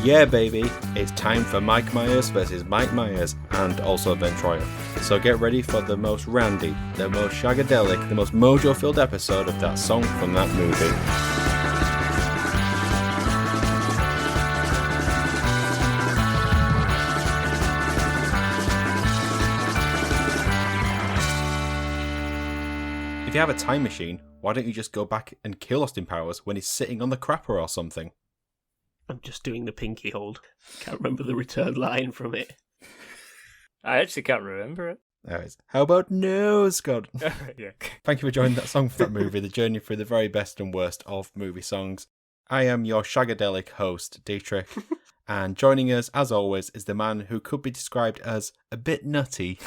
Yeah, baby, it's time for Mike Myers versus Mike Myers, and also Ben Troyer. So get ready for the most randy, the most shagadelic, the most mojo-filled episode of that song from that movie. If you have a time machine, why don't you just go back and kill Austin Powers when he's sitting on the crapper or something? I'm just doing the pinky hold. Can't remember the return line from it. I actually can't remember it. Anyways, how about no, Scott? Yeah. Thank you for joining that song for that movie, the journey through the very best and worst of movie songs. I am your shagadelic host, Dietrich, and joining us, as always, is the man who could be described as a bit nutty,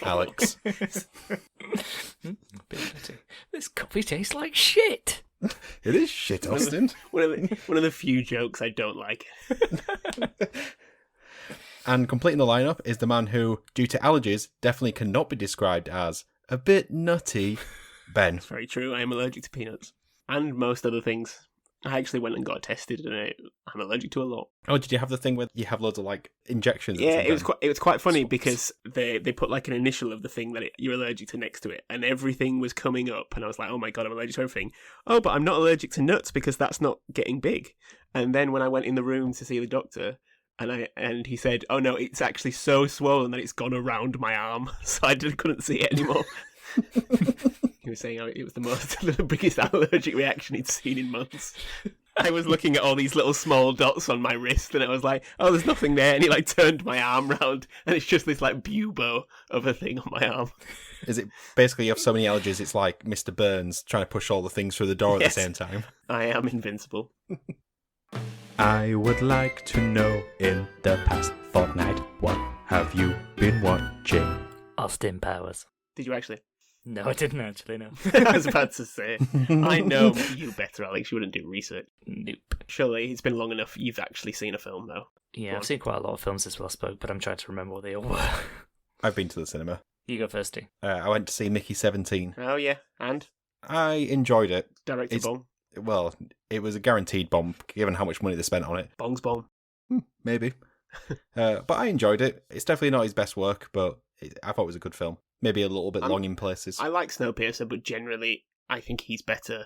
Alex. A bit nutty. This coffee tastes like shit. It is shit, Austin. One of the few jokes I don't like. And completing the lineup is the man who, due to allergies, definitely cannot be described as a bit nutty, Ben. It's very true. I am allergic to peanuts. And most other things. I actually went and got tested and I'm allergic to a lot. Oh, did you have the thing where you have loads of like injections? Yeah, it was quite funny because they put like an initial of the thing that you're allergic to next to it, and everything was coming up, and I was like, oh my god, I'm allergic to everything. Oh, but I'm not allergic to nuts because that's not getting big. And then when I went in the room to see the doctor, and he said, oh no, it's actually so swollen that it's gone around my arm, so I couldn't see it anymore. He was saying it was the biggest allergic reaction he'd seen in months. I was looking at all these little small dots on my wrist, and I was like, oh, there's nothing there. And he like turned my arm round, and it's just this like bubo of a thing on my arm. Is it basically you have so many allergies, it's like Mr. Burns trying to push all the things through the door at the same time? I am invincible. I would like to know, in the past fortnight, what have you been watching? Austin Powers. Did you actually? No, I didn't actually, no. I was about to say. I know you better, Alex. You wouldn't do research. Nope. Surely it's been long enough you've actually seen a film, though. Yeah, I've seen quite a lot of films since we last spoke, but I'm trying to remember what they all were. I've been to the cinema. You go first, Steve. I went to see Mickey 17. Oh, yeah. And? I enjoyed it. Director Bong. Well, it was a guaranteed bomb, given how much money they spent on it. Bong's bomb. Maybe. But I enjoyed it. It's definitely not his best work, but I thought it was a good film. Maybe a little bit long in places. I like Snowpiercer, but generally, I think he's better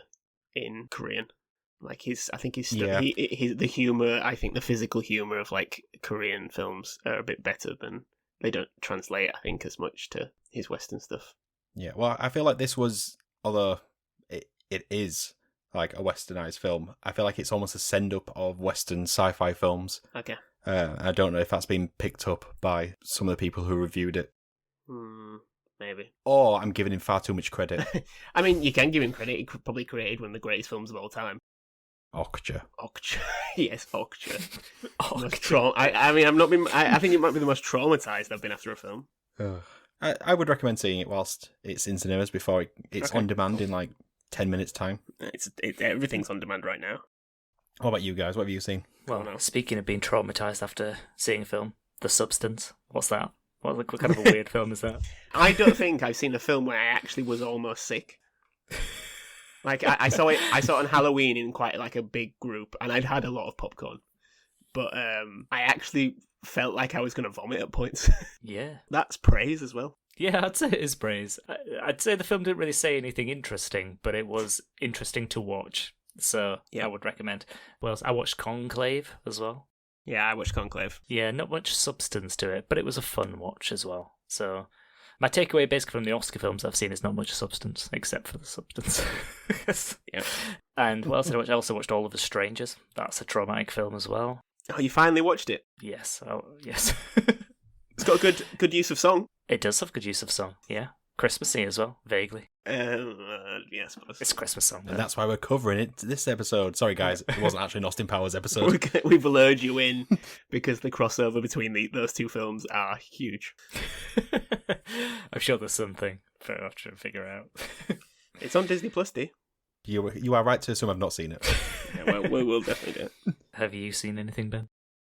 in Korean. Like the humor. I think the physical humor of like Korean films are a bit better than they don't translate. I think as much to his Western stuff. Yeah, well, I feel like this was, although it is like a westernized film, I feel like it's almost a send up of Western sci-fi films. Okay. I don't know if that's been picked up by some of the people who reviewed it. Maybe. Or I'm giving him far too much credit. I mean, you can give him credit. He probably created one of the greatest films of all time. Okja. Yes, Okja. I think it might be the most traumatized I've been after a film. I would recommend seeing it whilst it's in cinemas before it's on demand in like 10 minutes time. Everything's on demand right now. What about you guys? What have you seen? Well, speaking of being traumatized after seeing a film, The Substance. What's that? What kind of a weird film is that? I don't think I've seen a film where I actually was almost sick. Like I saw it on Halloween in quite like a big group, and I'd had a lot of popcorn, but I actually felt like I was going to vomit at points. Yeah, that's praise as well. Yeah, I'd say it is praise. I'd say the film didn't really say anything interesting, but it was interesting to watch. So yeah, I would recommend. Well, I watched Conclave as well. Yeah, I watched Conclave. Yeah, not much substance to it, but it was a fun watch as well. So my takeaway basically from the Oscar films I've seen is not much substance, except for the substance. Yeah. And what else did I watch? I also watched All of Us Strangers. That's a traumatic film as well. Oh, you finally watched it? Yes. Oh, yes. It's got a good use of song. It does have good use of song, yeah. Christmassy as well, vaguely. Yeah, I suppose. It's a Christmas song. And that's why we're covering it this episode. Sorry, guys, it wasn't actually an Austin Powers episode. We've lured you in because the crossover between those two films are huge. I'm sure there's something for us to figure out. It's on Disney Plus, D. You are right to assume I've not seen it. Yeah, well, we will definitely do it. Have you seen anything, Ben?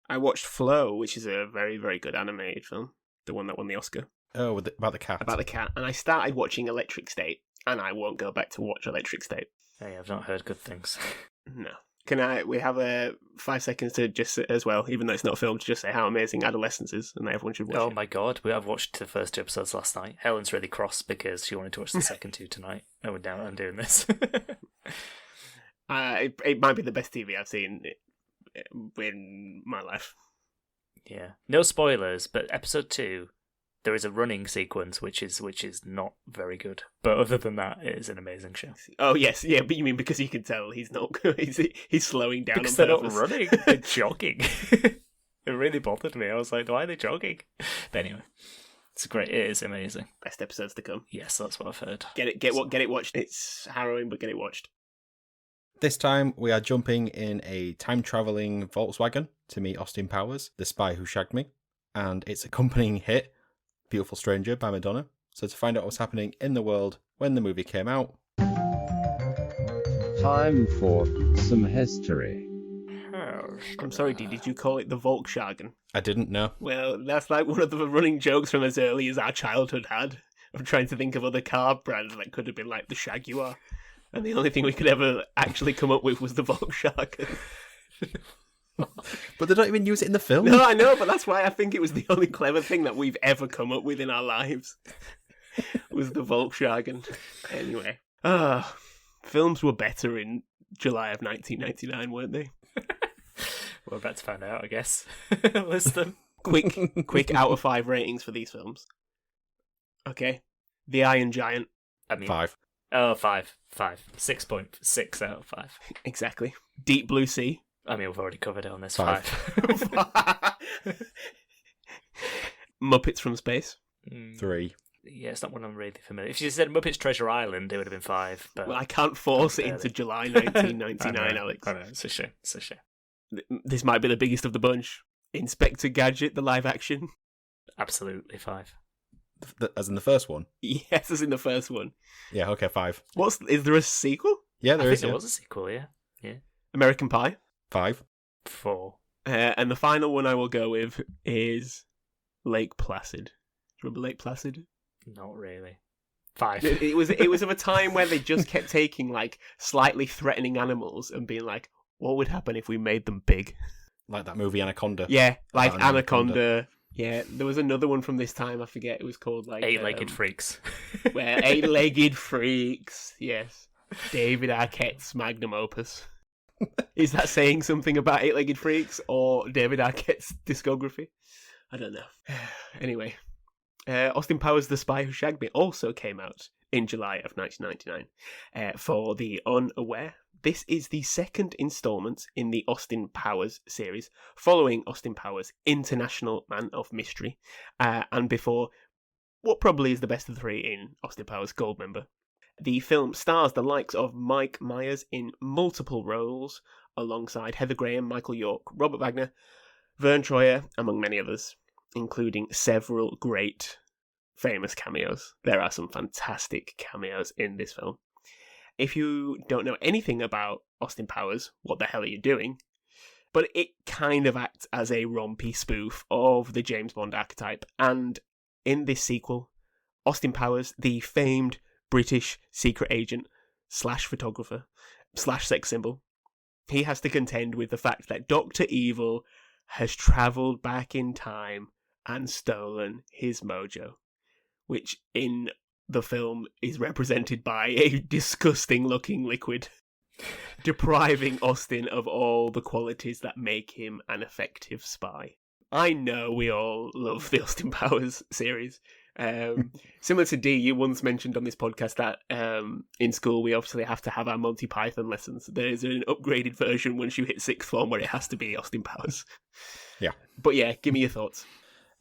I watched Flow, which is a very, very good animated film. The one that won the Oscar. Oh, about the cat. About the cat. And I started watching Electric State, and I won't go back to watch Electric State. Hey, I've not heard good things. No. We have 5 seconds to just, as well, even though it's not a film, to just say how amazing Adolescence is and that everyone should watch it. Oh my god, I've watched the first 2 episodes last night. Helen's really cross because she wanted to watch the second 2 tonight. Oh, we're down. I'm doing this. It might be the best TV I've seen in my life. Yeah. No spoilers, but episode 2, there is a running sequence which is not very good. But other than that, it is an amazing show. Oh yes, yeah, but you mean because you can tell he's not he's slowing down because on they're purpose. not running, they're jogging. It really bothered me. I was like, why are they jogging? But anyway, it is amazing. Best episodes to come. Yes, that's what I've heard. Get it watched. It's harrowing, but get it watched. This time, we are jumping in a time-travelling Volkswagen to meet Austin Powers, the Spy Who Shagged Me, and its accompanying hit, Beautiful Stranger by Madonna. So to find out what's happening in the world when the movie came out. Time for some history. I'm sorry, did you call it the Volkswagen? I didn't know. Well, that's like one of the running jokes from as early as our childhood had, of trying to think of other car brands that could have been like the Jaguar. And the only thing we could ever actually come up with was the Volkswagen. But they don't even use it in the film. No, I know, but that's why I think it was the only clever thing that we've ever come up with in our lives. Was the Volkswagen. Anyway. Films were better in July of 1999, weren't they? We're about to find out, I guess. List them. Quick out of 5 ratings for these films. Okay. The Iron Giant. I mean, 5. Oh, 5. 6.6 out of 5. Exactly. Deep Blue Sea. I mean, we've already covered it on this. 5. Muppets from Space. 3. Yeah, it's not one I'm really familiar. If you said Muppets Treasure Island, it would have been 5. But well, I can't force it into July 1999, Alex. I know, it's a shame. This might be the biggest of the bunch. Inspector Gadget, the live action. Absolutely 5. As in the first one? Yes, as in the first one. Yeah, okay, 5. Is there a sequel? Yeah, I think is. there was a sequel, yeah. American Pie. 5. 4. And the final one I will go with is Lake Placid. Do you remember Lake Placid? Not really. 5. It was of a time where they just kept taking like slightly threatening animals and being like, what would happen if we made them big? Like that movie Anaconda. Yeah, like About an Anaconda. Yeah, there was another one from this time. I forget. It was called like 8-legged freaks. Where 8-legged freaks. Yes, David Arquette's magnum opus. Is that saying something about 8-legged freaks or David Arquette's discography? I don't know. Anyway, Austin Powers: The Spy Who Shagged Me also came out in July of 1999. For the unaware, this is the second instalment in the Austin Powers series, following Austin Powers' International Man of Mystery, and before what probably is the best of the 3 in Austin Powers Goldmember. The film stars the likes of Mike Myers in multiple roles, alongside Heather Graham, Michael York, Robert Wagner, Vern Troyer, among many others, including several great famous cameos. There are some fantastic cameos in this film. If you don't know anything about Austin Powers, what the hell are you doing? But it kind of acts as a rompy spoof of the James Bond archetype. And in this sequel, Austin Powers, the famed British secret agent / photographer / sex symbol, he has to contend with the fact that Dr. Evil has travelled back in time and stolen his mojo, which in the film is represented by a disgusting looking liquid, depriving Austin of all the qualities that make him an effective spy. I know we all love the Austin Powers series. Similar to Dee, you once mentioned on this podcast that in school we obviously have to have our Monty Python lessons. There's an upgraded version once you hit 6th form where it has to be Austin Powers. Yeah. But yeah, give me your thoughts.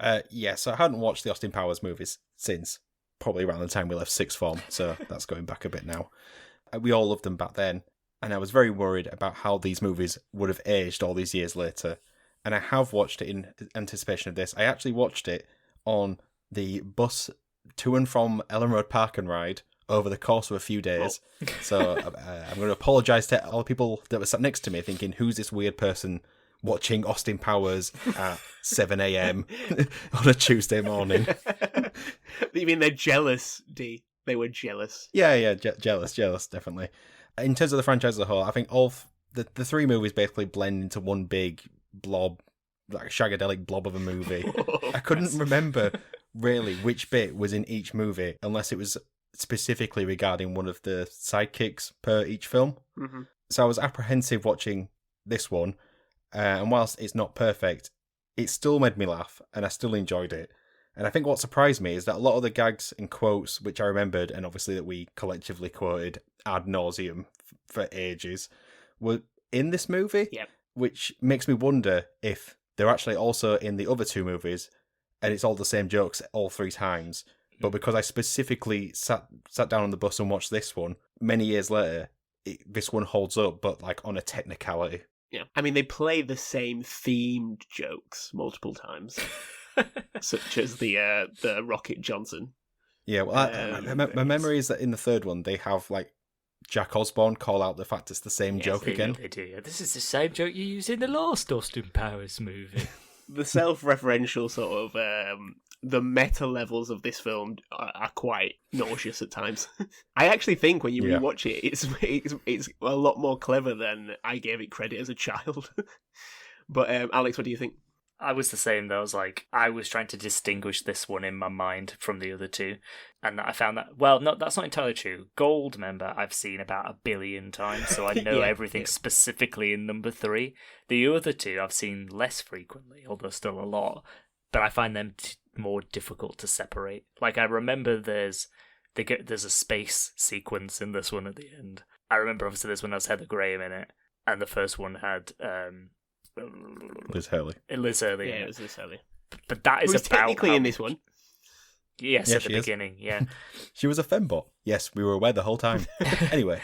So I hadn't watched the Austin Powers movies since probably around the time we left 6th form, so that's going back a bit now. We all loved them back then, and I was very worried about how these movies would have aged all these years later. And I have watched it in anticipation of this. I actually watched it on the bus to and from Ellen Road Park and Ride over the course of a few days. Oh. So I'm going to apologise to all the people that were sat next to me thinking, who's this weird person watching Austin Powers at 7 a.m. on a Tuesday morning? You mean they're jealous, Dee? They were jealous. Yeah, jealous, definitely. In terms of the franchise as a whole, I think all the three movies basically blend into one big blob, like a shagadelic blob of a movie. I couldn't remember really which bit was in each movie unless it was specifically regarding one of the sidekicks per each film. Mm-hmm. So I was apprehensive watching this one, and whilst it's not perfect, it still made me laugh and I still enjoyed it. And I think what surprised me is that a lot of the gags and quotes, which I remembered and obviously that we collectively quoted ad nauseum for ages, were in this movie, Yep. which makes me wonder if they're actually also in the other two movies and it's all the same jokes all three times. But because I specifically sat down on the bus and watched this one, many years later, this one holds up, but like on a technicality. Yeah. I mean, they play the same themed jokes multiple times, such as the Rocket Johnson. Yeah, well, my memory is that in the third one, they have like Jack Osborne call out the fact it's the same joke again. They do, yeah. This is the same joke you used in the last Austin Powers movie. The self-referential sort of the meta levels of this film are quite nauseous at times. I actually think when you rewatch it, it's a lot more clever than I gave it credit as a child. But Alex, what do you think? I was the same though. I was trying to distinguish this one in my mind from the other two, and I found that that's not entirely true. Goldmember I've seen about 1 billion times, so I know everything specifically in number 3. The other two I've seen less frequently, although still a lot, but I find them more difficult to separate. Like I remember there's a space sequence in this one at the end. I remember obviously this one has Heather Graham in it, and the first one had Liz Hurley. Yeah, it was Liz Hurley. But that is Who's about technically in this one. Yes, Yeah, at the beginning, yeah. She was a fembot. Yes, we were aware the whole time. Anyway.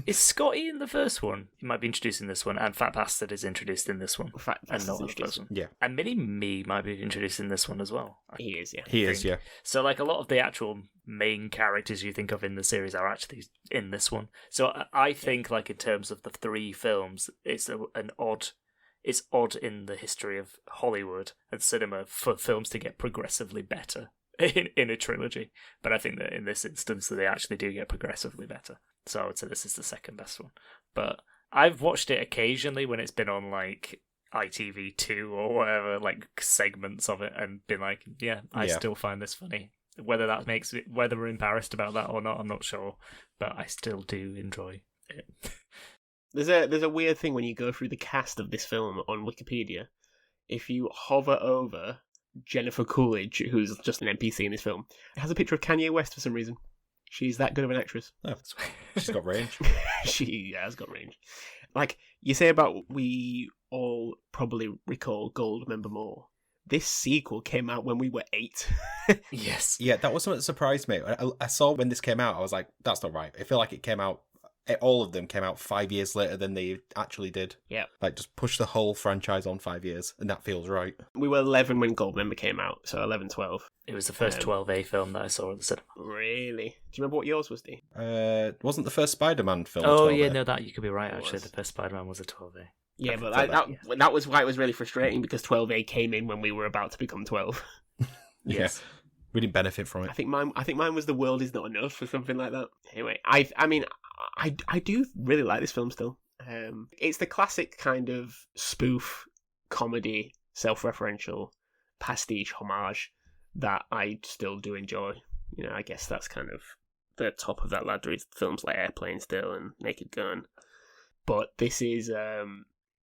Is Scotty in the first one? He might be introduced in this one, and Fat Bastard is introduced in this one. Fat and not in the first one. Yeah. And Mini-Me might be introduced in this one as well. He is, yeah. He is, yeah. So, like, a lot of the actual main characters you think of in the series are actually in this one. So I think, like, in terms of the 3 films, it's it's odd in the history of Hollywood and cinema for films to get progressively better in a trilogy. But I think that in this instance, they actually do get progressively better. So I would say this is the second best one. But I've watched it occasionally when it's been on, like, ITV2 or whatever, like, segments of it, and been like, I still find this funny. Whether we're embarrassed about that or not, I'm not sure. But I still do enjoy it. There's a weird thing when you go through the cast of this film on Wikipedia. If you hover over Jennifer Coolidge, who's just an NPC in this film, it has a picture of Kanye West for some reason. She's that good of an actress. Oh, she's got range. She has got range. Like, you say about we all probably recall Goldmember more. This sequel came out when we were 8. Yes. Yeah, that was something that surprised me. I saw when this came out, I was like, that's not right. I feel like it came out, all of them came out 5 years later than they actually did. Yeah. Like, just push the whole franchise on 5 years, and that feels right. We were 11 when Goldmember came out, so 11, 12. It was the first 12A film that I saw at the cinema. Really? Do you remember what yours was, Dee? Wasn't the first Spider-Man film Oh, 12A? yeah, no, that you could be right, actually. The first Spider-Man was a 12A. Yeah, but that was why it was really frustrating, because 12A came in when we were about to become 12. Yes. We didn't benefit from it. I think mine was The World Is Not Enough or something like that. Anyway, I do really like this film still. It's the classic kind of spoof, comedy, self-referential, pastiche, homage that I still do enjoy. You know, I guess that's kind of the top of that ladder is films like Airplane still and Naked Gun. But this is,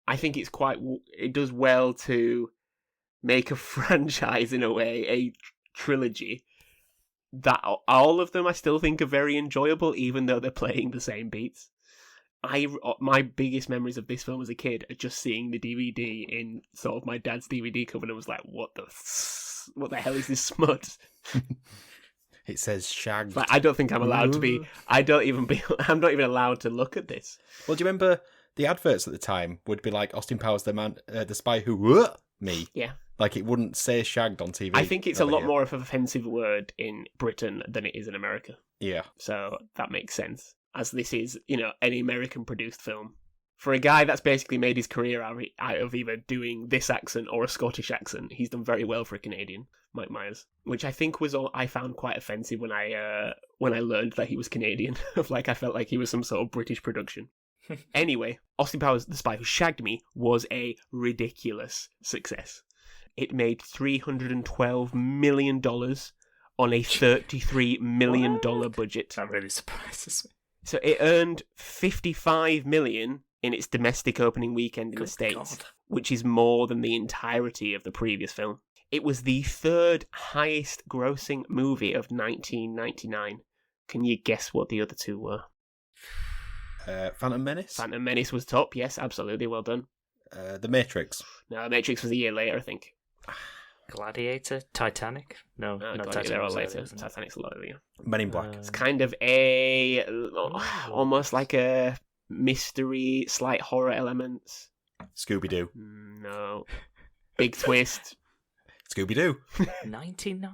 I think it does well to make a franchise in a way, a trilogy, that all of them I still think are very enjoyable, even though they're playing the same beats. My biggest memories of this film as a kid are just seeing the DVD in sort of my dad's DVD cover, and I was like, what the hell is this smut? It says shagged. Like, I don't think I'm allowed to be. I'm not even allowed to look at this. Well, do you remember the adverts at the time would be like Austin Powers, the Spy Who Me? Yeah. Like, it wouldn't say shagged on TV. I think it's a lot more of an offensive word in Britain than it is in America. Yeah. So that makes sense, as this is, you know, an American-produced film. For a guy that's basically made his career out of either doing this accent or a Scottish accent, he's done very well for a Canadian, Mike Myers. Which I think was all I found quite offensive when I learned that he was Canadian. Like, I felt like he was some sort of British production. Anyway, Austin Powers, The Spy Who Shagged Me, was a ridiculous success. It made $312 million on a $33 million budget. That really surprises me. So it earned $55 million in its domestic opening weekend in the States, God. which is more than the entirety of the previous film. It was the third highest grossing movie of 1999. Can you guess what the other two were? Phantom Menace? Phantom Menace was top, yes, absolutely, well done. The Matrix. No, Matrix was a year later, I think. Gladiator? Titanic? No, not Gladiator, Titanic. they're all was later. earlier, isn't it? Titanic's a lot earlier. Men in Black. It's kind of a... almost like a mystery, slight horror elements. Scooby-Doo. No. Big twist. Scooby-Doo. 99.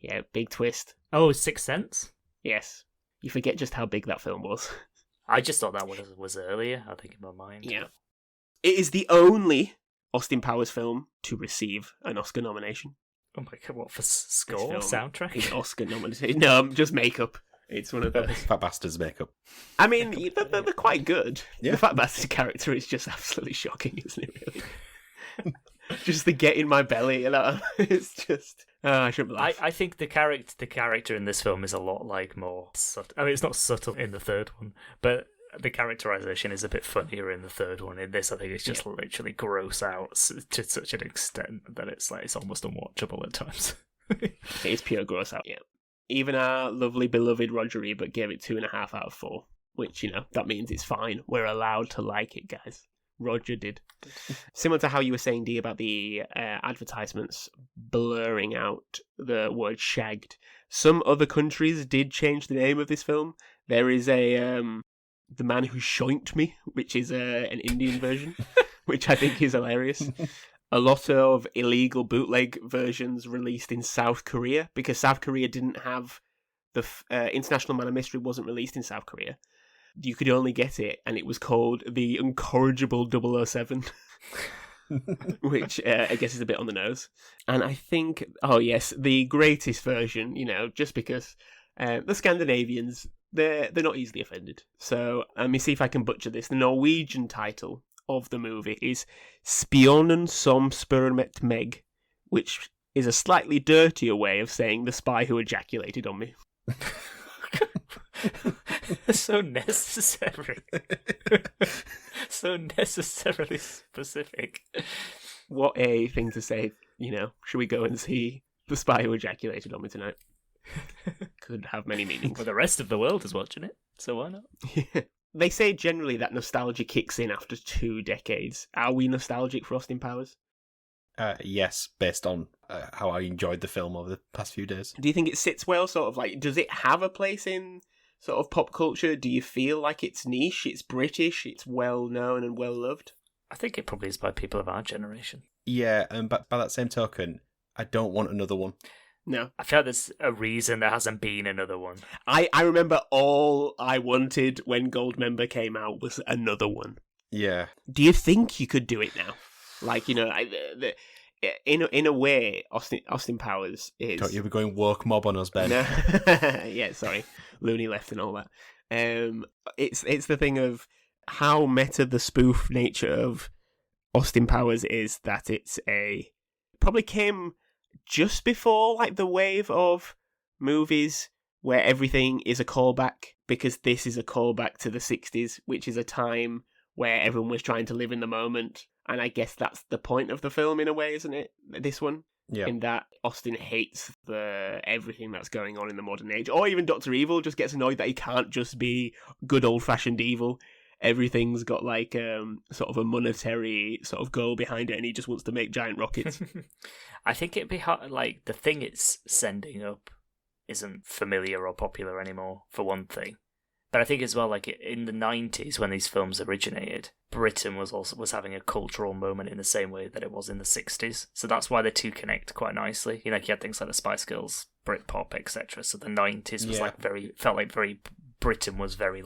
Yeah, big twist. Oh, Sixth Sense? Yes. You forget just how big that film was. I just thought that was earlier, I think, in my mind. Yeah. It is the only Austin Powers film to receive an Oscar nomination. Oh my god, what, for score? This film Soundtrack? is Oscar nominated. No, just makeup. It's one of those. Fat Bastards makeup. I mean, they're quite good. Yeah. The Fat Bastard character is just absolutely shocking, isn't it, really? Just the get in my belly, you know? It's just... I shouldn't laugh. I think the character in this film is a lot like more subtle. I mean, it's not subtle in the third one, but the characterization is a bit funnier in the third one. In this, I think it's just literally gross out to such an extent that it's almost unwatchable at times. It is pure gross out, yeah. Even our lovely beloved Roger Ebert gave it 2.5 out of 4, which, that means it's fine. We're allowed to like it, guys. Roger did. Similar to how you were saying, Dee, about the advertisements blurring out the word shagged. Some other countries did change the name of this film. There is a The Man Who Shoinked Me, which is an Indian version, which I think is hilarious. A lot of illegal bootleg versions released in South Korea, because South Korea didn't have the International Man of Mystery wasn't released in South Korea. You could only get it, and it was called The Incorrigible 007, which I guess is a bit on the nose. And I think, the greatest version, just because the Scandinavians, they're not easily offended. So let me see if I can butcher this. The Norwegian title of the movie is Spionen som spurmet meg, which is a slightly dirtier way of saying the spy who ejaculated on me. So necessary. So necessarily specific. What a thing to say, Should we go and see The Spy Who Ejaculated on Me tonight? Could have many meanings. Well, the rest of the world is watching it, so why not? They say generally that nostalgia kicks in after 2 decades. Are we nostalgic for Austin Powers? Yes, based on how I enjoyed the film over the past few days. Do you think it sits well, does it have a place in sort of pop culture? Do you feel like it's niche, it's British, it's well known and well loved? I think it probably is by people of our generation. Yeah, and by that same token, I don't want another one. No. I feel like there's a reason there hasn't been another one. I remember all I wanted when Goldmember came out was another one. Yeah. Do you think you could do it now? In a way, Austin Powers is... Don't you be going woke mob on us, Ben. No. Yeah, sorry. Looney left and all that. It's the thing of how meta the spoof nature of Austin Powers is, that probably came just before the wave of movies where everything is a callback, because this is a callback to the 60s, which is a time where everyone was trying to live in the moment. And I guess that's the point of the film in a way, isn't it? This one? Yeah. In that Austin hates everything that's going on in the modern age. Or even Dr. Evil just gets annoyed that he can't just be good old-fashioned evil. Everything's got sort of a monetary sort of goal behind it, and he just wants to make giant rockets. I think it'd be hard, the thing it's sending up isn't familiar or popular anymore, for one thing. But I think as well, in the 90s when these films originated, Britain was having a cultural moment in the same way that it was in the 60s. So that's why the two connect quite nicely. You had things like the Spice Girls, Britpop, etc. So the 90s was Britain was very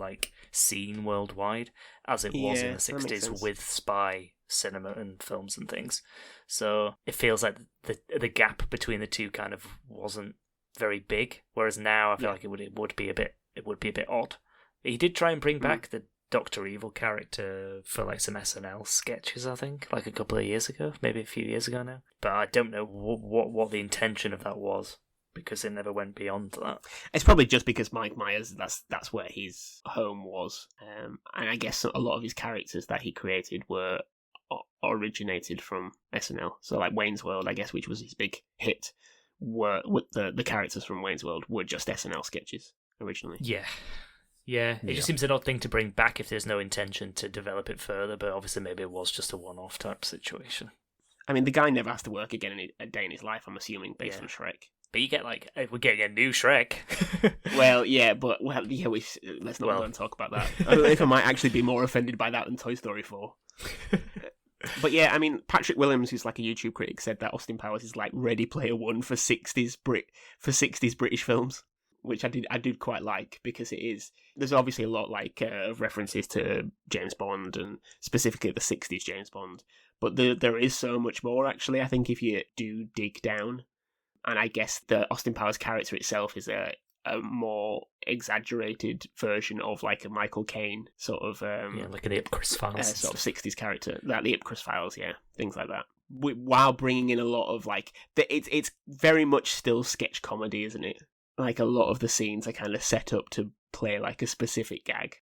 seen worldwide, as it was in the 60s with spy cinema and films and things. So it feels like the gap between the two kind of wasn't very big. Whereas now I feel like it would be a bit odd. He did try and bring back the Dr. Evil character for like some SNL sketches, I think, like a couple of years ago, maybe a few years ago now. But I don't know what the intention of that was, because it never went beyond that. It's probably just because Mike Myers, that's where his home was. And I guess a lot of his characters that he created were originated from SNL. So like Wayne's World, I guess, which was his big hit, were with the characters from Wayne's World were just SNL sketches originally. Yeah, it just seems an odd thing to bring back if there's no intention to develop it further, but obviously maybe it was just a one-off type situation. I mean, the guy never has to work again in a day in his life, I'm assuming, based on Shrek. But you get we're getting a new Shrek. Let's not go and talk about that. I don't know if I might actually be more offended by that than Toy Story 4. But yeah, I mean, Patrick Williams, who's like a YouTube critic, said that Austin Powers is like Ready Player One for 60s British films, which I did quite like, because it is. There's obviously a lot of references to James Bond, and specifically the 60s James Bond, but there is so much more, actually, I think, if you do dig down. And I guess the Austin Powers character itself is a more exaggerated version of like a Michael Caine sort of like an Ipcris Files sort of 60s character, like the Ipcris Files, things like that. While bringing in a lot of it's very much still sketch comedy, isn't it? Like a lot of the scenes are kind of set up to play like a specific gag.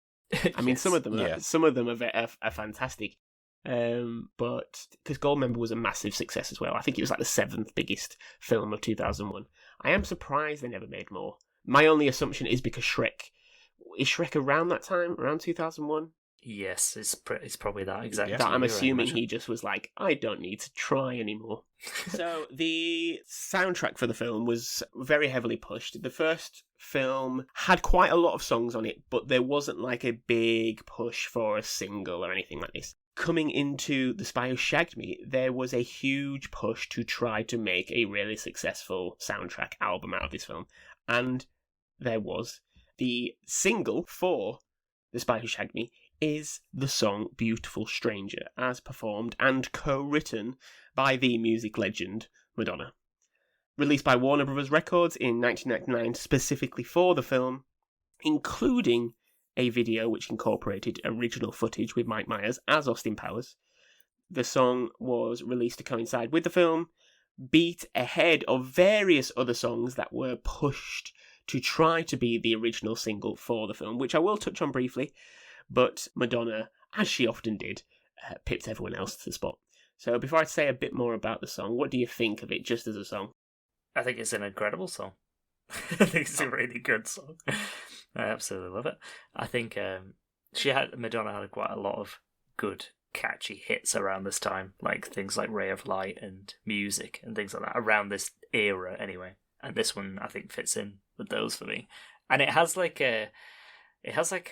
I mean, some of them are fantastic. But because Goldmember was a massive success as well. I think it was like the 7th biggest film of 2001. I am surprised they never made more. My only assumption is because is Shrek around that time, around 2001? Yes, it's probably that exactly. That I'm assuming he just was like, I don't need to try anymore. So the soundtrack for the film was very heavily pushed. The first film had quite a lot of songs on it, but there wasn't like a big push for a single or anything like this. Coming into The Spy Who Shagged Me, there was a huge push to try to make a really successful soundtrack album out of this film. And there was. The single for The Spy Who Shagged Me is the song Beautiful Stranger, as performed and co-written by the music legend Madonna. Released by Warner Bros. Records in 1999 specifically for the film, including a video which incorporated original footage with Mike Myers as Austin Powers. The song was released to coincide with the film, beat ahead of various other songs that were pushed to try to be the original single for the film, which I will touch on briefly, but Madonna, as she often did, pipped everyone else to the spot. So before I say a bit more about the song, what do you think of it just as a song? I think it's an incredible song. I think it's a really good song. I absolutely love it. I think Madonna had quite a lot of good, catchy hits around this time, like things like Ray of Light and Music and things like that, around this era anyway. And this one, I think, fits in with those for me. And it has like a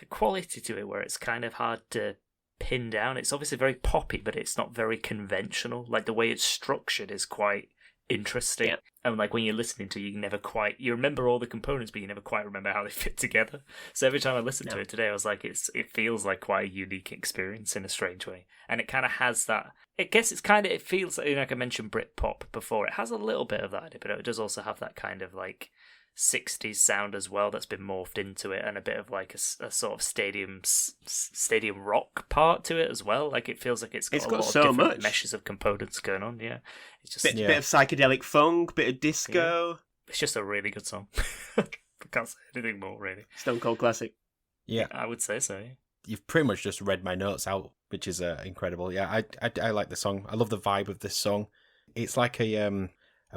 quality to it where it's kind of hard to pin down. It's obviously very poppy, but it's not very conventional. Like the way it's structured is quite interesting. Yeah. And like when you're listening to it, you remember all the components, but you never quite remember how they fit together. So every time I listened to it today, I was like, it feels like quite a unique experience in a strange way. And it kind of has that, it feels like I mentioned Britpop before. It has a little bit of that, but it does also have that kind of like 60s sound as well that's been morphed into it, and a bit of like a sort of stadium rock part to it as well. Like it feels like it's got a lot of different meshes of components going on. Yeah, it's just bit of psychedelic funk, bit of disco. Yeah. It's just a really good song. I can't say anything more, really. Stone Cold classic. Yeah, I would say so. Yeah. You've pretty much just read my notes out, which is incredible. Yeah, I like the song. I love the vibe of this song. It's like a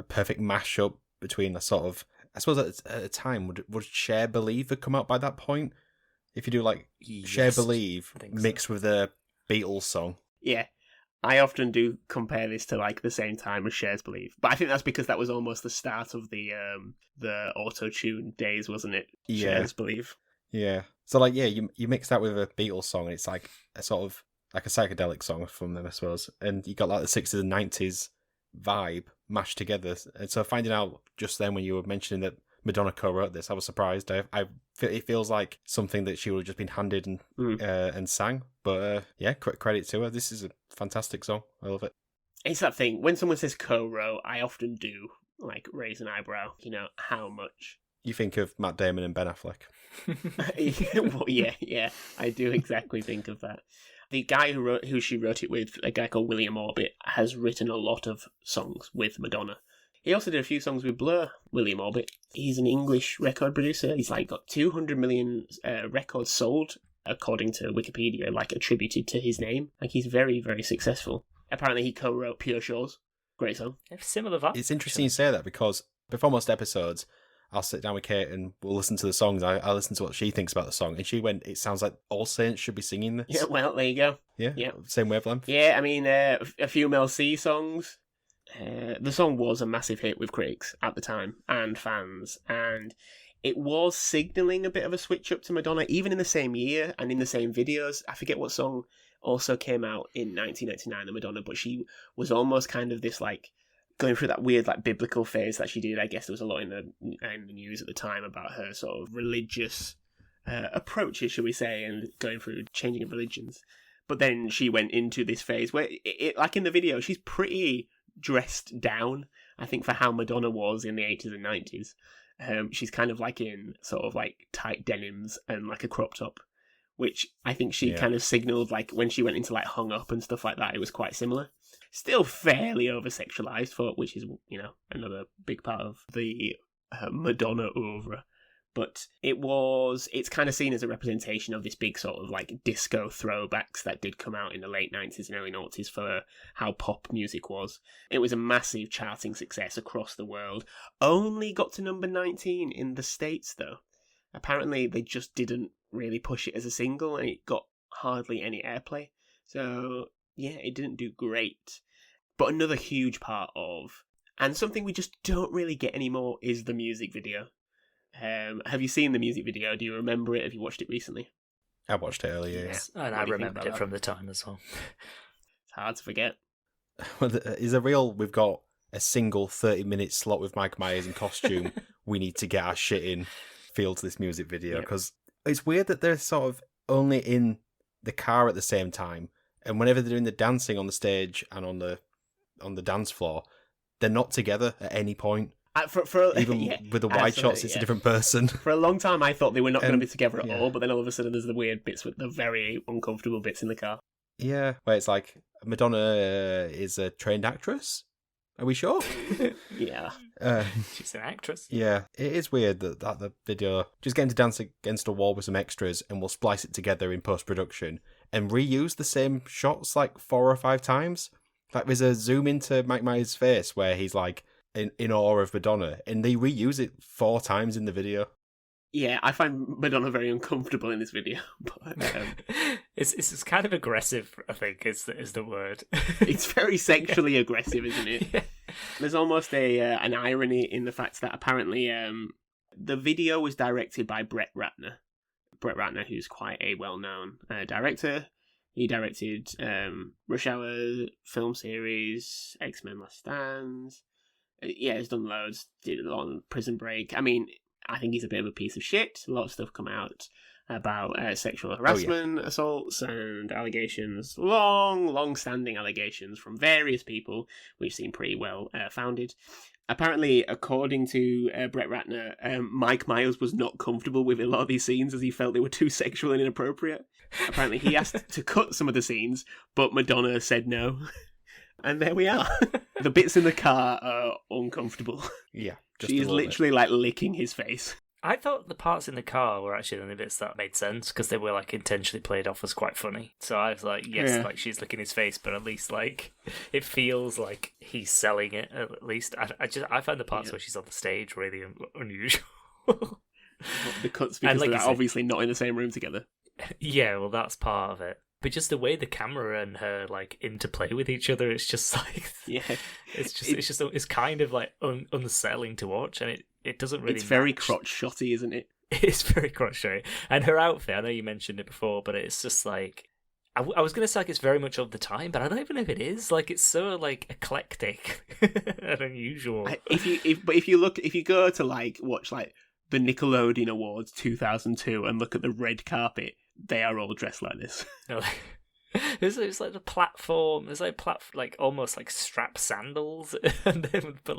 perfect mashup between a sort of, I suppose at a time, would Share Believe have come out by that point? If you do like Share Believe mixed with a Beatles song. Yeah, I often do compare this to like the same time as Share's Believe, but I think that's because that was almost the start of the auto-tune days, wasn't it? Yeah. Share's Believe. Yeah. So like, yeah, you mix that with a Beatles song, and it's like a sort of like a psychedelic song from them, I suppose. And you got like the 60s and 90s vibe mashed together. And so finding out just then when you were mentioning that Madonna co-wrote this, I was surprised. It feels like something that she would have just been handed and sang. But yeah, credit to her. This is a fantastic song. I love it. It's that thing, when someone says co-wrote, I often do like raise an eyebrow. You know, how much You think of Matt Damon and Ben Affleck. Well, yeah, I do exactly think of that. The guy who she wrote it with, a guy called William Orbit, has written a lot of songs with Madonna. He also did a few songs with Blur, William Orbit. He's an English record producer. He's like got 200 million records sold, according to Wikipedia, like attributed to his name. Like he's very, very successful. Apparently he co-wrote Pure Shores. Great song. Similar vibe. It's interesting you say that because before most episodes, I'll sit down with Kate and we'll listen to the songs. I listen to what she thinks about the song, and she went, "It sounds like All Saints should be singing this." Yeah, well, there you go. Yeah. Same wavelength. Yeah, I mean, a few Mel C songs. The song was a massive hit with critics at the time and fans, and it was signalling a bit of a switch up to Madonna, even in the same year and in the same videos. I forget what song also came out in 1999, the Madonna, but she was almost kind of this like going through that weird like biblical phase that she did. I guess there was a lot in the news at the time about her sort of religious approaches, shall we say, and going through changing of religions. But then she went into this phase where, like in the video, she's pretty dressed down, I think, for how Madonna was in the 80s and 90s. She's kind of like in sort of like tight denims and like a crop top, which I think she kind of signaled like when she went into like Hung Up and stuff like that, it was quite similar. Still fairly over-sexualized, which is, you know, another big part of the Madonna oeuvre. But it's kind of seen as a representation of this big sort of like disco throwbacks that did come out in the late 90s and early 90s for how pop music was. It was a massive charting success across the world. Only got to number 19 in the States, though. Apparently, they just didn't really push it as a single, and it got hardly any airplay. So, yeah, it didn't do great. But another huge part of, and something we just don't really get anymore, is the music video. Have you seen the music video? Do you remember it? Have you watched it recently? I watched it earlier, Yes, and I remembered it from the time as well. It's hard to forget. Is a real, we've got a single 30-minute slot with Mike Myers in costume. We need to get our shit in, feel to this music video, because it's weird that they're sort of only in the car at the same time, and whenever they're doing the dancing on the stage and on the dance floor, they're not together at any point. Even with the wide shots, it's a different person. For a long time, I thought they were not going to be together at all, but then all of a sudden there's the weird bits with the very uncomfortable bits in the car. Yeah, where it's like, Madonna is a trained actress? Are we sure? Yeah. She's an actress. Yeah, it is weird that the video, just getting to dance against a wall with some extras and we'll splice it together in post-production and reuse the same shots like 4 or 5 times. Like there's a zoom into Mike Myers' face where he's like, in awe of Madonna, and they reuse it 4 times in the video. Yeah, I find Madonna very uncomfortable in this video. But, it's kind of aggressive, I think, is the word. It's very sexually aggressive, isn't it? Yeah. There's almost an irony in the fact that apparently the video was directed by Brett Ratner. Brett Ratner, who's quite a well-known director. He directed Rush Hour film series, X-Men Last Stand. Yeah, he's done loads. Did a lot on Prison Break. I mean, I think he's a bit of a piece of shit. A lot of stuff come out about sexual harassment, assaults, and allegations. Long-standing allegations from various people, which seem pretty well founded. Apparently, according to Brett Ratner, Mike Myers was not comfortable with a lot of these scenes as he felt they were too sexual and inappropriate. Apparently, he asked to cut some of the scenes, but Madonna said no. And there we are. The bits in the car are uncomfortable. Yeah. She's literally like licking his face. I thought the parts in the car were actually the only bits that made sense because they were like intentionally played off as quite funny. So I was like, yes, like she's licking his face, but at least like it feels like he's selling it. At least I find the parts where she's on the stage really unusual. The cuts because they're obviously not in the same room together. Yeah, well, that's part of it. But just the way the camera and her like interplay with each other, it's just like it's kind of like unsettling to watch, and it doesn't really. It's very crotch shotty, isn't it? It's very crotch shotty, and her outfit. I know you mentioned it before, but it's just like I was gonna say like it's very much of the time, but I don't even know if it is. Like it's so like eclectic and unusual. If you go to like watch like the Nickelodeon Awards 2002 and look at the red carpet. They are all dressed like this. It was like the platform. It's like almost like strap sandals, and then but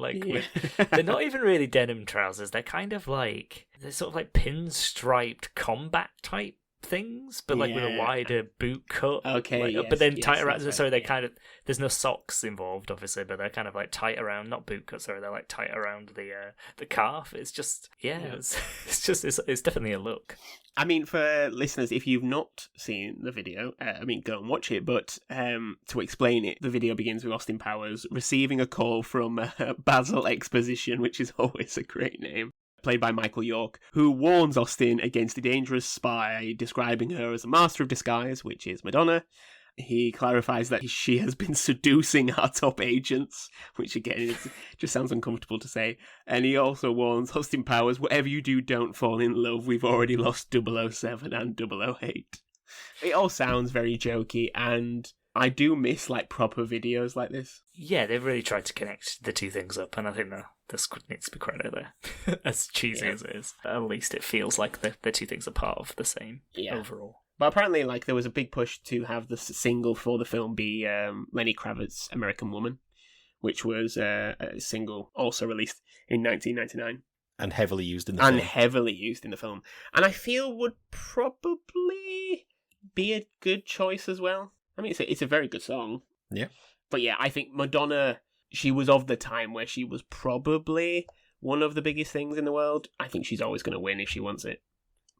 they're not even really denim trousers. They're kind of like they're sort of like pinstriped combat type things, but like with a wider boot cut. Okay, but then tight around. right, Sorry, they're kind of there's no socks involved, obviously, but they're kind of like tight around, not boot cut. Sorry, they're like tight around the calf. It's just it's definitely a look. I mean, for listeners, if you've not seen the video, go and watch it. But to explain it, the video begins with Austin Powers receiving a call from Basil Exposition, which is always a great name, played by Michael York, who warns Austin against a dangerous spy, describing her as a master of disguise, which is Madonna. He clarifies that she has been seducing our top agents, which again just sounds uncomfortable to say. And he also warns Austin Powers, whatever you do, don't fall in love. We've already lost 007 and 008. It all sounds very jokey, and I do miss like proper videos like this. Yeah, they've really tried to connect the two things up, and I think this needs to be credit there. As cheesy as it is, at least it feels like the two things are part of the same overall. But apparently, like, there was a big push to have the single for the film be Lenny Kravitz's American Woman, which was a single also released in 1999. And heavily used in the film. And I feel would probably be a good choice as well. I mean, it's a very good song. Yeah. But yeah, I think Madonna, she was of the time where she was probably one of the biggest things in the world. I think she's always going to win if she wants it.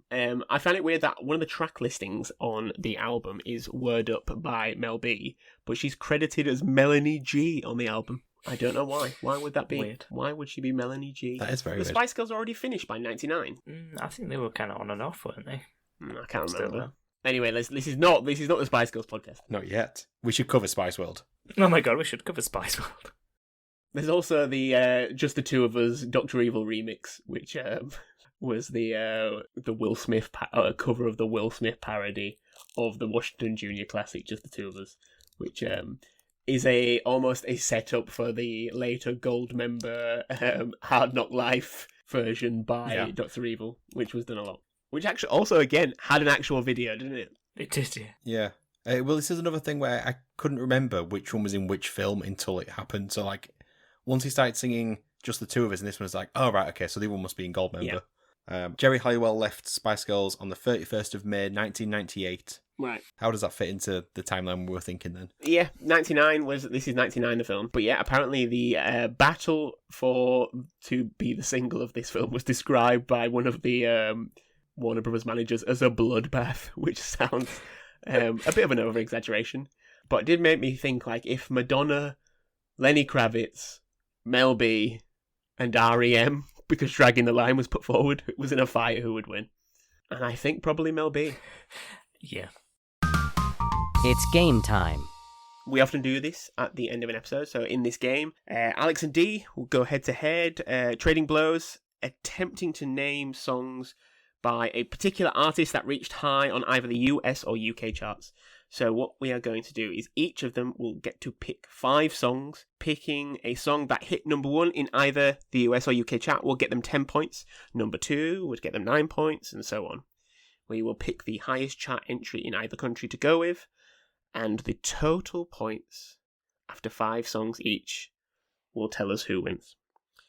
I found it weird that one of the track listings on the album is Word Up by Mel B, but she's credited as Melanie G on the album. I don't know why. Why would that be? Weird. Why would she be Melanie G? That is very weird. The Spice Girls already finished by 99. I think they were kind of on and off, weren't they? I can't remember. Anyway, this is not the Spice Girls podcast. Not yet. We should cover Spice World. Oh my god, we should cover Spice World. There's also the Just the Two of Us Dr. Evil remix, which was the Will Smith cover of the Will Smith parody of the Washington Junior classic Just the Two of Us, which is almost a setup for the later Gold member Hard Knock Life version by Dr. Evil, which was done a lot. Which actually also again had an actual video, didn't it? It did, yeah. Yeah. Well, this is another thing where I couldn't remember which one was in which film until it happened. So like, once he started singing Just the Two of Us, and this one was like, oh right, okay, so the other one must be in Gold member. Yeah. Jerry Halliwell left Spice Girls on the 31st of May 1998. Right. How does that fit into the timeline we were thinking then? Yeah, 99 this is 99 the film. But yeah, apparently the battle to be the single of this film was described by one of the Warner Brothers managers as a bloodbath, which sounds a bit of an over-exaggeration. But it did make me think, like, if Madonna, Lenny Kravitz, Mel B, and R.E.M., because Dragging the Line was put forward, it was in a fight, who would win? And I think probably Mel B. Yeah. It's game time. We often do this at the end of an episode. So in this game, Alex and Dee will go head-to-head, trading blows, attempting to name songs by a particular artist that reached high on either the US or UK charts. So what we are going to do is each of them will get to pick 5 songs. Picking a song that hit number 1 in either the US or UK chart will get them 10 points. Number 2 would get them 9 points, and so on. We will pick the highest chart entry in either country to go with, and the total points after 5 songs each will tell us who wins.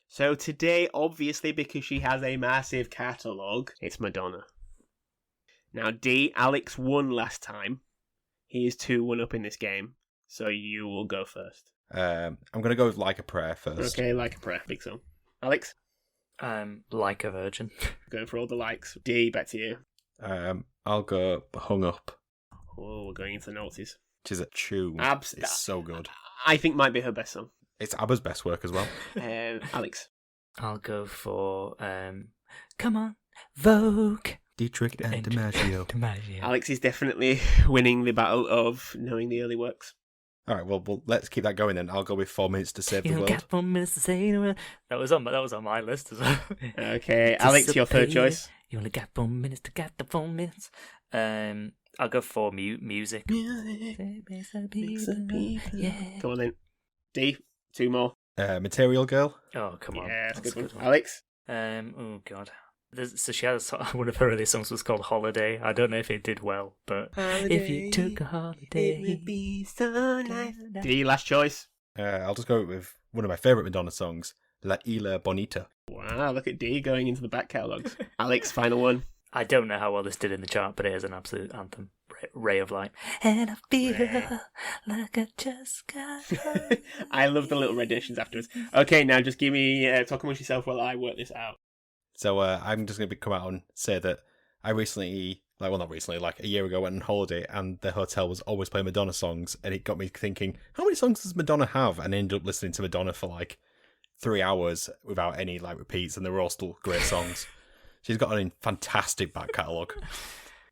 So today, obviously, because she has a massive catalogue, it's Madonna. Now, Alex won last time. He is 2-1 up in this game, so you will go first. I'm going to go with Like a Prayer first. Okay, Like a Prayer. Big song. Alex? Like a Virgin. Going for all the likes. D, back to you. I'll go Hung Up. Oh, we're going into the noughties. Which is a tune. It's so good. I think might be her best song. It's ABBA's best work as well. Alex? I'll go for Come On, Vogue. Dietrich and DiMaggio. Alex is definitely winning the battle of knowing the early works. All right, well, let's keep that going then. I'll go with 4 Minutes to Save the World. Got 4 minutes to save the world. That was on my list as well. Okay, Alex, your third choice. You only got 4 minutes to get the 4 minutes. I'll go for music. Yeah. Come on then. D, 2 more. Material Girl. Oh, come on. Yeah, that's a good one. Alex? Oh, God. So she has one of her earlier songs was called Holiday. I don't know if it did well, but if you took a holiday, it would be so nice. D, last choice. I'll just go with one of my favourite Madonna songs, La Isla Bonita. Wow, look at D going into the back catalogues. Alex, final one. I don't know how well this did in the chart, but it is an absolute anthem. Ray of Light. And I feel like I just got I love the little renditions afterwards. Okay, now just give me, talk amongst yourself while I work this out. So I'm just going to come out and say that I recently, not recently, like a year ago, went on holiday and the hotel was always playing Madonna songs, and it got me thinking, how many songs does Madonna have? And I ended up listening to Madonna for 3 hours without any repeats, and they were all still great songs. She's got a fantastic back catalogue.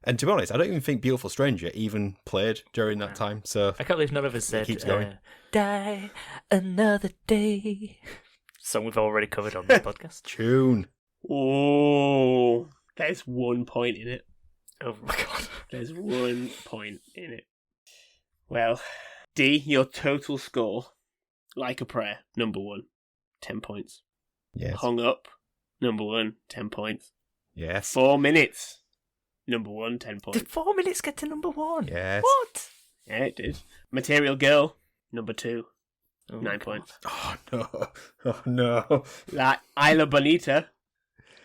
And to be honest, I don't even think Beautiful Stranger even played during that time. So I can't believe none of us said keeps going. Die Another Day. Song we've already covered on this podcast. Tune. Oh, there's 1 point in it. Oh my god. There's 1 point in it. Well, D, your total score, Like a Prayer, number 1, 10 points. Yes. Hung Up, number 1, 10 points. Yes. 4 Minutes, number 1, 10 points. Did 4 minutes get to number 1? Yes. What? Yeah, it did. Material Girl, number 2, Oh 9 God. points. Oh, no. Oh, no. La Isla Bonita,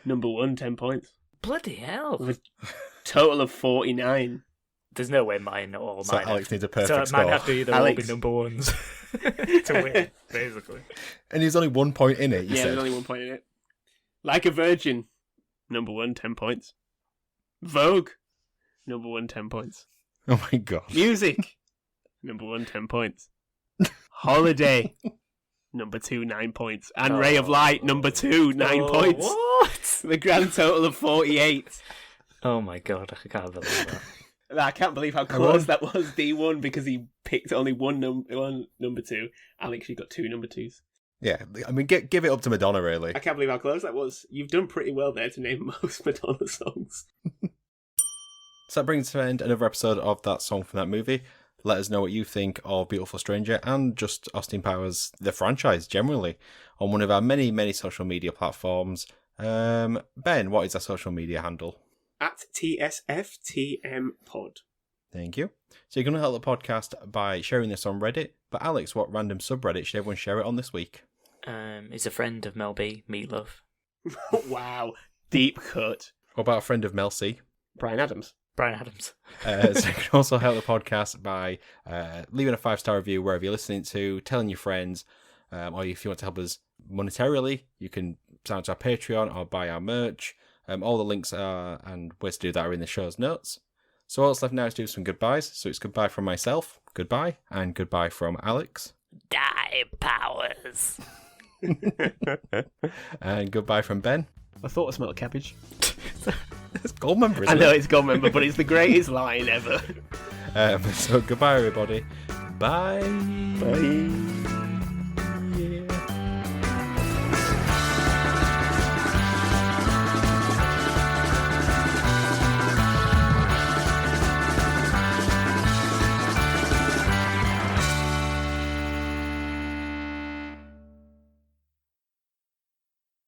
number 1, 10 points. Bloody hell. With total of 49. There's no way mine or So mine. Alex needs a So perfect score. mine have to either all Alex. be number ones to win, basically. And there's only 1 point in it, you Yeah, said. there's only 1 point in it. Like a Virgin, number 1, 10 points. Vogue, number 1, 10 points. Oh, my God. Music, number 1, 10 points. Holiday, number 2, 9 points. And Ray of Light, number 2, 9 points. What? The grand total of 48. Oh my god, I can't believe that. I can't believe how close that was. D1 because he picked only one number 2. Alex, you got 2 number 2s. Yeah, I mean, give it up to Madonna, really. I can't believe how close that was. You've done pretty well there to name most Madonna songs. So that brings to an end another episode of That Song from That Movie. Let us know what you think of Beautiful Stranger and just Austin Powers, the franchise generally, on one of our many, many social media platforms. Ben, what is our social media handle? At TSFTM Pod. Thank you. So you're going to help the podcast by sharing this on Reddit. But Alex, what random subreddit should everyone share it on this week? He's a friend of Mel B, Meatloaf. Wow. Deep cut. What about a friend of Mel C? Brian Adams. Brian Adams. So you can also help the podcast by leaving a 5-star review wherever you're listening to, telling your friends, or if you want to help us monetarily, you can sign up to our Patreon or buy our merch. All the links are and ways to do that are in the show's notes. So all that's left now is to do some goodbyes. So it's goodbye from myself, goodbye, and goodbye from Alex. Die, Powers. And goodbye from Ben. I thought I smelled cabbage. It's Goldmember, I isn't know it? it's Goldmember, but it's the greatest line ever. So goodbye, everybody. Bye. Bye.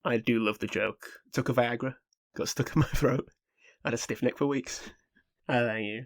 I do love the joke. Took a Viagra, got stuck in my throat, had a stiff neck for weeks. I thank you.